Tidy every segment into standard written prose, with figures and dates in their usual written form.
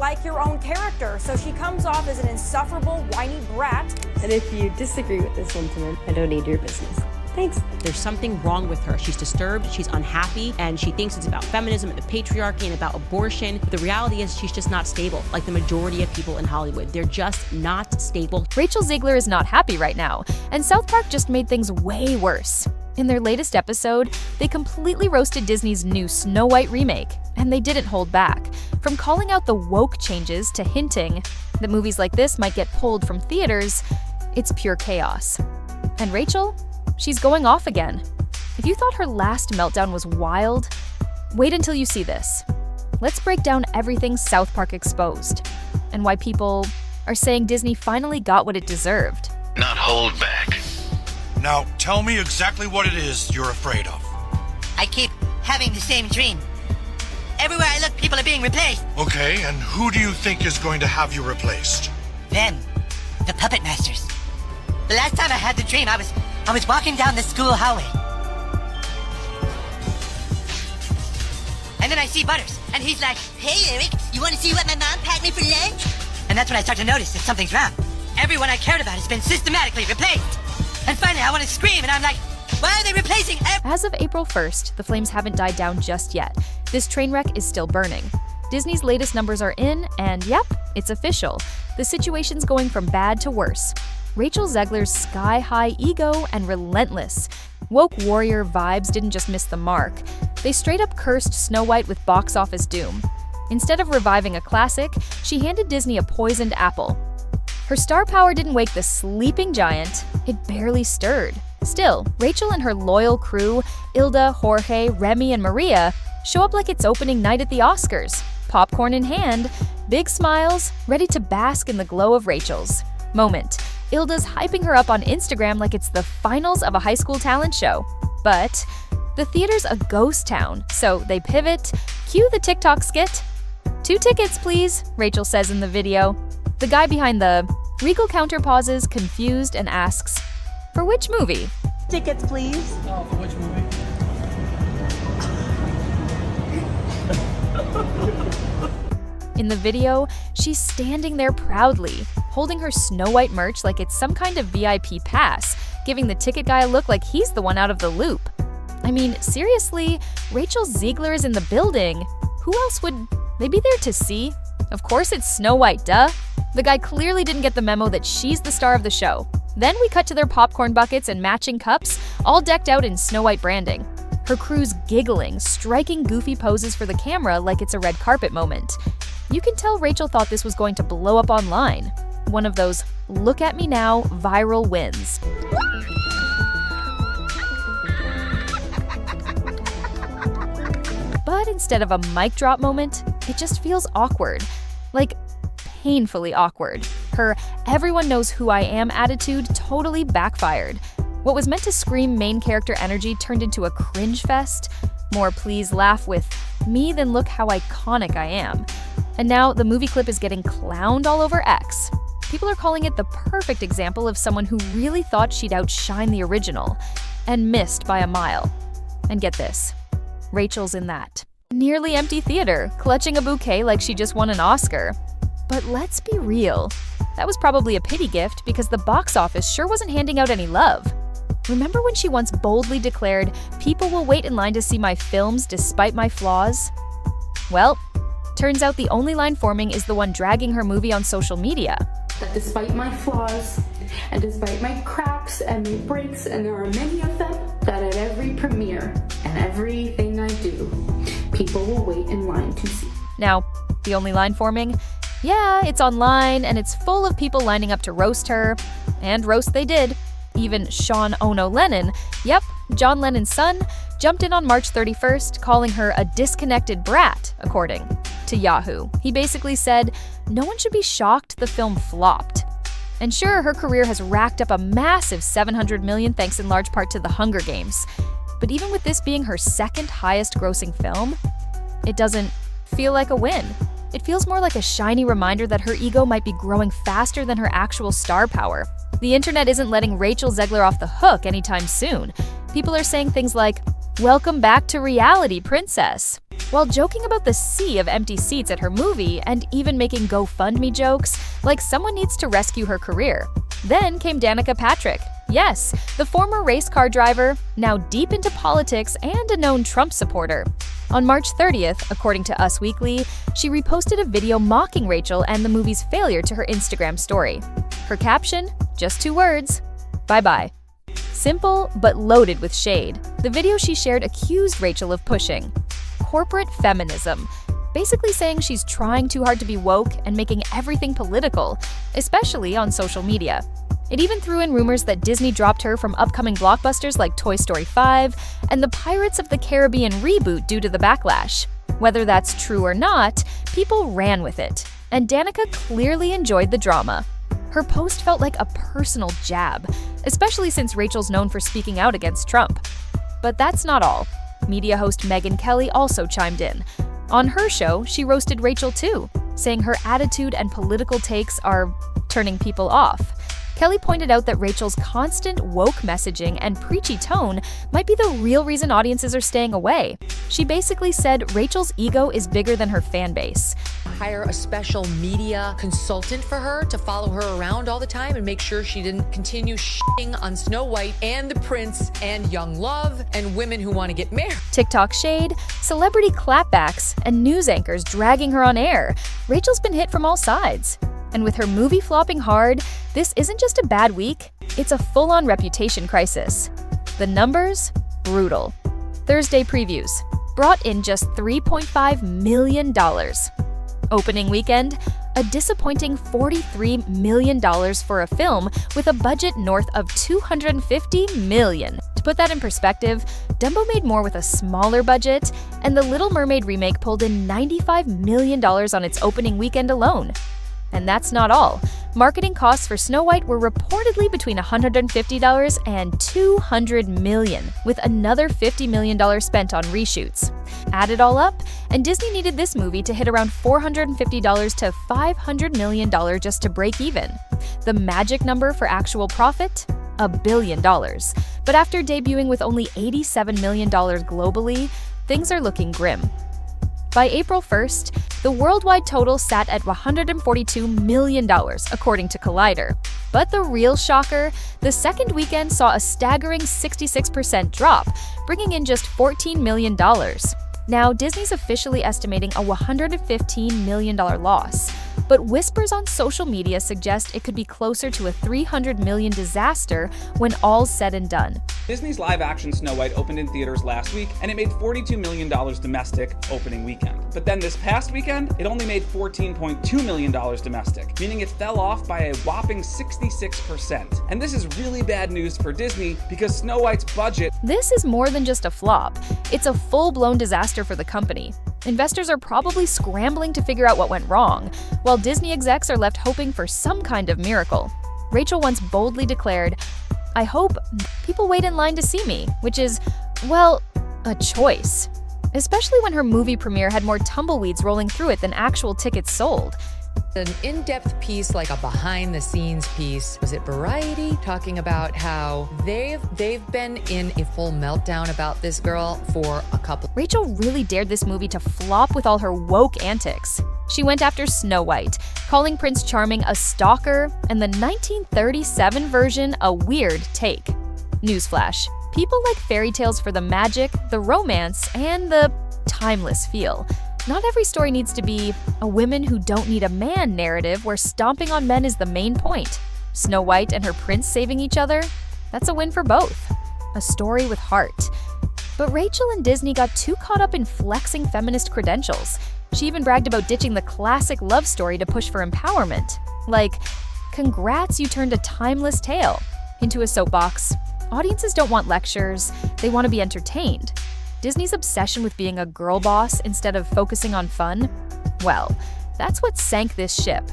like your own character, so she comes off as an insufferable, whiny brat. And if you disagree with this sentiment, I don't need your business. Thanks. There's something wrong with her. She's disturbed, she's unhappy, and she thinks it's about feminism and the patriarchy and about abortion. But the reality is she's just not stable, like the majority of people in Hollywood. They're just not stable. Rachel Zegler is not happy right now, and South Park just made things way worse. In their latest episode, they completely roasted Disney's new Snow White remake, and they didn't hold back. From calling out the woke changes to hinting that movies like this might get pulled from theaters, it's pure chaos. And Rachel? She's going off again. If you thought her last meltdown was wild, wait until you see this. Let's break down everything South Park exposed, and why people are saying Disney finally got what it deserved. Not hold back. Now, tell me exactly what it is you're afraid of. I keep having the same dream. Everywhere I look, people are being replaced. Okay, and who do you think is going to have you replaced? Them. The puppet masters. The last time I had the dream, I was walking down the school hallway. And then I see Butters, and he's like, "Hey, Eric, you want to see what my mom packed me for lunch?" And that's when I start to notice that something's wrong. Everyone I cared about has been systematically replaced. And finally, I want to scream, and I'm like, why are they replacing As of April 1st, the flames haven't died down just yet. This train wreck is still burning. Disney's latest numbers are in, and yep, it's official. The situation's going from bad to worse. Rachel Zegler's sky-high ego and relentless woke warrior vibes didn't just miss the mark. They straight up cursed Snow White with box office doom. Instead of reviving a classic, she handed Disney a poisoned apple. Her star power didn't wake the sleeping giant, it barely stirred. Still, Rachel and her loyal crew, Ilda, Jorge, Remy, and Maria, show up like it's opening night at the Oscars. Popcorn in hand, big smiles, ready to bask in the glow of Rachel's moment. Ilda's hyping her up on Instagram like it's the finals of a high school talent show. But the theater's a ghost town, so they pivot, cue the TikTok skit. 2 tickets, please, Rachel says in the video. The guy behind the regal counter pauses, confused, and asks, "For which movie?" Tickets, please. Oh, for which movie? In the video, she's standing there proudly, holding her Snow White merch like it's some kind of VIP pass, giving the ticket guy a look like he's the one out of the loop. I mean, seriously, Rachel Zegler is in the building. Who else would they be there to see? Of course it's Snow White, duh. The guy clearly didn't get the memo that she's the star of the show. Then we cut to their popcorn buckets and matching cups, all decked out in Snow White branding. Her crew's giggling, striking goofy poses for the camera like it's a red carpet moment. You can tell Rachel thought this was going to blow up online. One of those look at me now viral wins. But instead of a mic drop moment, it just feels awkward. Like, painfully awkward. Her everyone knows who I am attitude totally backfired. What was meant to scream main character energy turned into a cringe fest. More please laugh with me than look how iconic I am. And now the movie clip is getting clowned all over X. People are calling it the perfect example of someone who really thought she'd outshine the original, and missed by a mile. And get this, Rachel's in that nearly empty theater, clutching a bouquet like she just won an Oscar. But let's be real, that was probably a pity gift because the box office sure wasn't handing out any love. Remember when she once boldly declared, "People will wait in line to see my films despite my flaws"? Well, turns out the only line forming is the one dragging her movie on social media. That despite my flaws, and despite my cracks and my breaks, and there are many of them, that at every premiere and everything I do, people will wait in line to see. Now, the only line forming? Yeah, it's online, and it's full of people lining up to roast her. And roast they did. Even Sean Ono Lennon, yep, John Lennon's son, jumped in on March 31st, calling her a disconnected brat, according to Yahoo. He basically said, no one should be shocked the film flopped. And sure, her career has racked up a massive $700 million thanks in large part to The Hunger Games. But even with this being her second highest grossing film, it doesn't feel like a win. It feels more like a shiny reminder that her ego might be growing faster than her actual star power. The internet isn't letting Rachel Zegler off the hook anytime soon. People are saying things like, "Welcome back to reality, princess." while joking about the sea of empty seats at her movie and even making GoFundMe jokes like someone needs to rescue her career. Then came Danica Patrick. Yes, the former race car driver, now deep into politics and a known Trump supporter. On March 30th, according to Us Weekly, she reposted a video mocking Rachel and the movie's failure to her Instagram story. Her caption? Just 2 words. Bye-bye. Simple, but loaded with shade. The video she shared accused Rachel of pushing corporate feminism, basically saying she's trying too hard to be woke and making everything political, especially on social media. It even threw in rumors that Disney dropped her from upcoming blockbusters like Toy Story 5 and the Pirates of the Caribbean reboot due to the backlash. Whether that's true or not, people ran with it, and Danica clearly enjoyed the drama. Her post felt like a personal jab, especially since Rachel's known for speaking out against Trump. But that's not all. Media host Megyn Kelly also chimed in. On her show, she roasted Rachel too, saying her attitude and political takes are turning people off. Kelly pointed out that Rachel's constant woke messaging and preachy tone might be the real reason audiences are staying away. She basically said Rachel's ego is bigger than her fan base. Hire a special media consultant for her to follow her around all the time and make sure she didn't continue shitting on Snow White and the Prince and Young Love and women who want to get married. TikTok shade, celebrity clapbacks, and news anchors dragging her on air. Rachel's been hit from all sides. And with her movie flopping hard, this isn't just a bad week, it's a full-on reputation crisis. The numbers? Brutal. Thursday previews brought in just $3.5 million. Opening weekend, a disappointing $43 million for a film with a budget north of $250 million. To put that in perspective, Dumbo made more with a smaller budget, and The Little Mermaid remake pulled in $95 million on its opening weekend alone. And that's not all. Marketing costs for Snow White were reportedly between $150 and $200 million, with another $50 million spent on reshoots. Add it all up, and Disney needed this movie to hit around $450 to $500 million just to break even. The magic number for actual profit? $1 billion. But after debuting with only $87 million globally, things are looking grim. By April 1st, the worldwide total sat at $142 million, according to Collider. But the real shocker, the second weekend saw a staggering 66% drop, bringing in just $14 million. Now, Disney's officially estimating a $115 million loss, but whispers on social media suggest it could be closer to a $300 million disaster when all's said and done. Disney's live-action Snow White opened in theaters last week, and it made $42 million domestic opening weekend. But then this past weekend, it only made $14.2 million domestic, meaning it fell off by a whopping 66%. And this is really bad news for Disney because Snow White's budget... This is more than just a flop. It's a full-blown disaster for the company. Investors are probably scrambling to figure out what went wrong, while Disney execs are left hoping for some kind of miracle. Rachel once boldly declared, "I hope people wait in line to see me," which is, well, a choice. Especially when her movie premiere had more tumbleweeds rolling through it than actual tickets sold. An in-depth piece, like a behind-the-scenes piece, was it Variety, talking about how they've been in a full meltdown about this girl for a couple. Rachel really dared this movie to flop with all her woke antics. She went after Snow White, calling Prince Charming a stalker and the 1937 version a weird take. Newsflash: people like fairy tales for the magic, the romance, and the timeless feel. Not every story needs to be a women who don't need a man narrative where stomping on men is the main point. Snow White and her prince saving each other? That's a win for both. A story with heart. But Rachel and Disney got too caught up in flexing feminist credentials. She even bragged about ditching the classic love story to push for empowerment. Like, congrats, you turned a timeless tale into a soapbox. Audiences don't want lectures, they want to be entertained. Disney's obsession with being a girl boss instead of focusing on fun? Well, that's what sank this ship.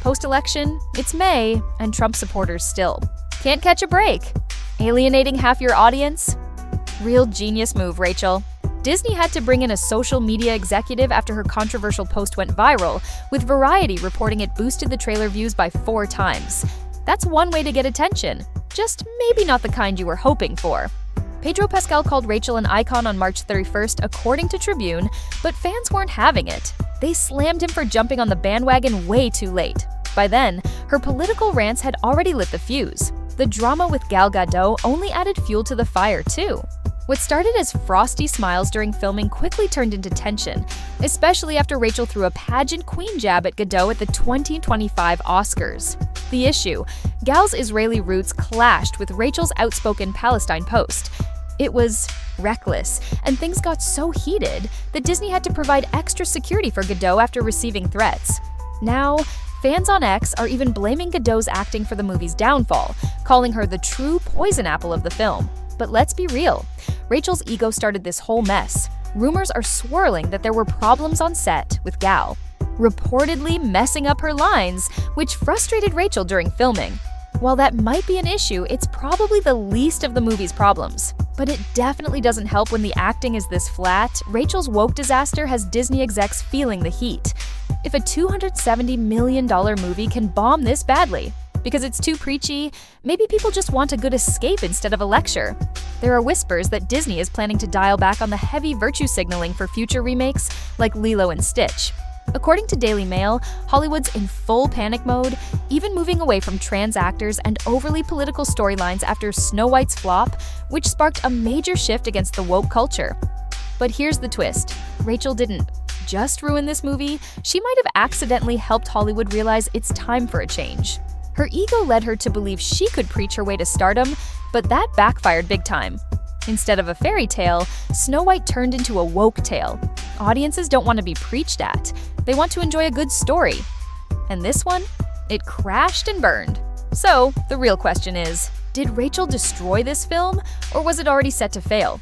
Post-election, it's May, and Trump supporters still can't catch a break. Alienating half your audience? Real genius move, Rachel. Disney had to bring in a social media executive after her controversial post went viral, with Variety reporting it boosted the trailer views by 4 times. That's one way to get attention, just maybe not the kind you were hoping for. Pedro Pascal called Rachel an icon on March 31st, according to Tribune, but fans weren't having it. They slammed him for jumping on the bandwagon way too late. By then, her political rants had already lit the fuse. The drama with Gal Gadot only added fuel to the fire, too. What started as frosty smiles during filming quickly turned into tension, especially after Rachel threw a pageant queen jab at Gadot at the 2025 Oscars. The issue: Gal's Israeli roots clashed with Rachel's outspoken Palestine post. It was reckless, and things got so heated that Disney had to provide extra security for Gadot after receiving threats. Now, fans on X are even blaming Gadot's acting for the movie's downfall, calling her the true poison apple of the film. But let's be real, Rachel's ego started this whole mess. Rumors are swirling that there were problems on set with Gal, reportedly messing up her lines, which frustrated Rachel during filming. While that might be an issue, it's probably the least of the movie's problems. But it definitely doesn't help when the acting is this flat. Rachel's woke disaster has Disney execs feeling the heat. If a $270 million movie can bomb this badly because it's too preachy, maybe people just want a good escape instead of a lecture. There are whispers that Disney is planning to dial back on the heavy virtue signaling for future remakes like Lilo and Stitch. According to Daily Mail, Hollywood's in full panic mode, even moving away from trans actors and overly political storylines after Snow White's flop, which sparked a major shift against the woke culture. But here's the twist: Rachel didn't just ruin this movie, she might have accidentally helped Hollywood realize it's time for a change. Her ego led her to believe she could preach her way to stardom, but that backfired big time. Instead of a fairy tale, Snow White turned into a woke tale. Audiences don't want to be preached at, they want to enjoy a good story. And this one? It crashed and burned. So, the real question is, did Rachel destroy this film, or was it already set to fail?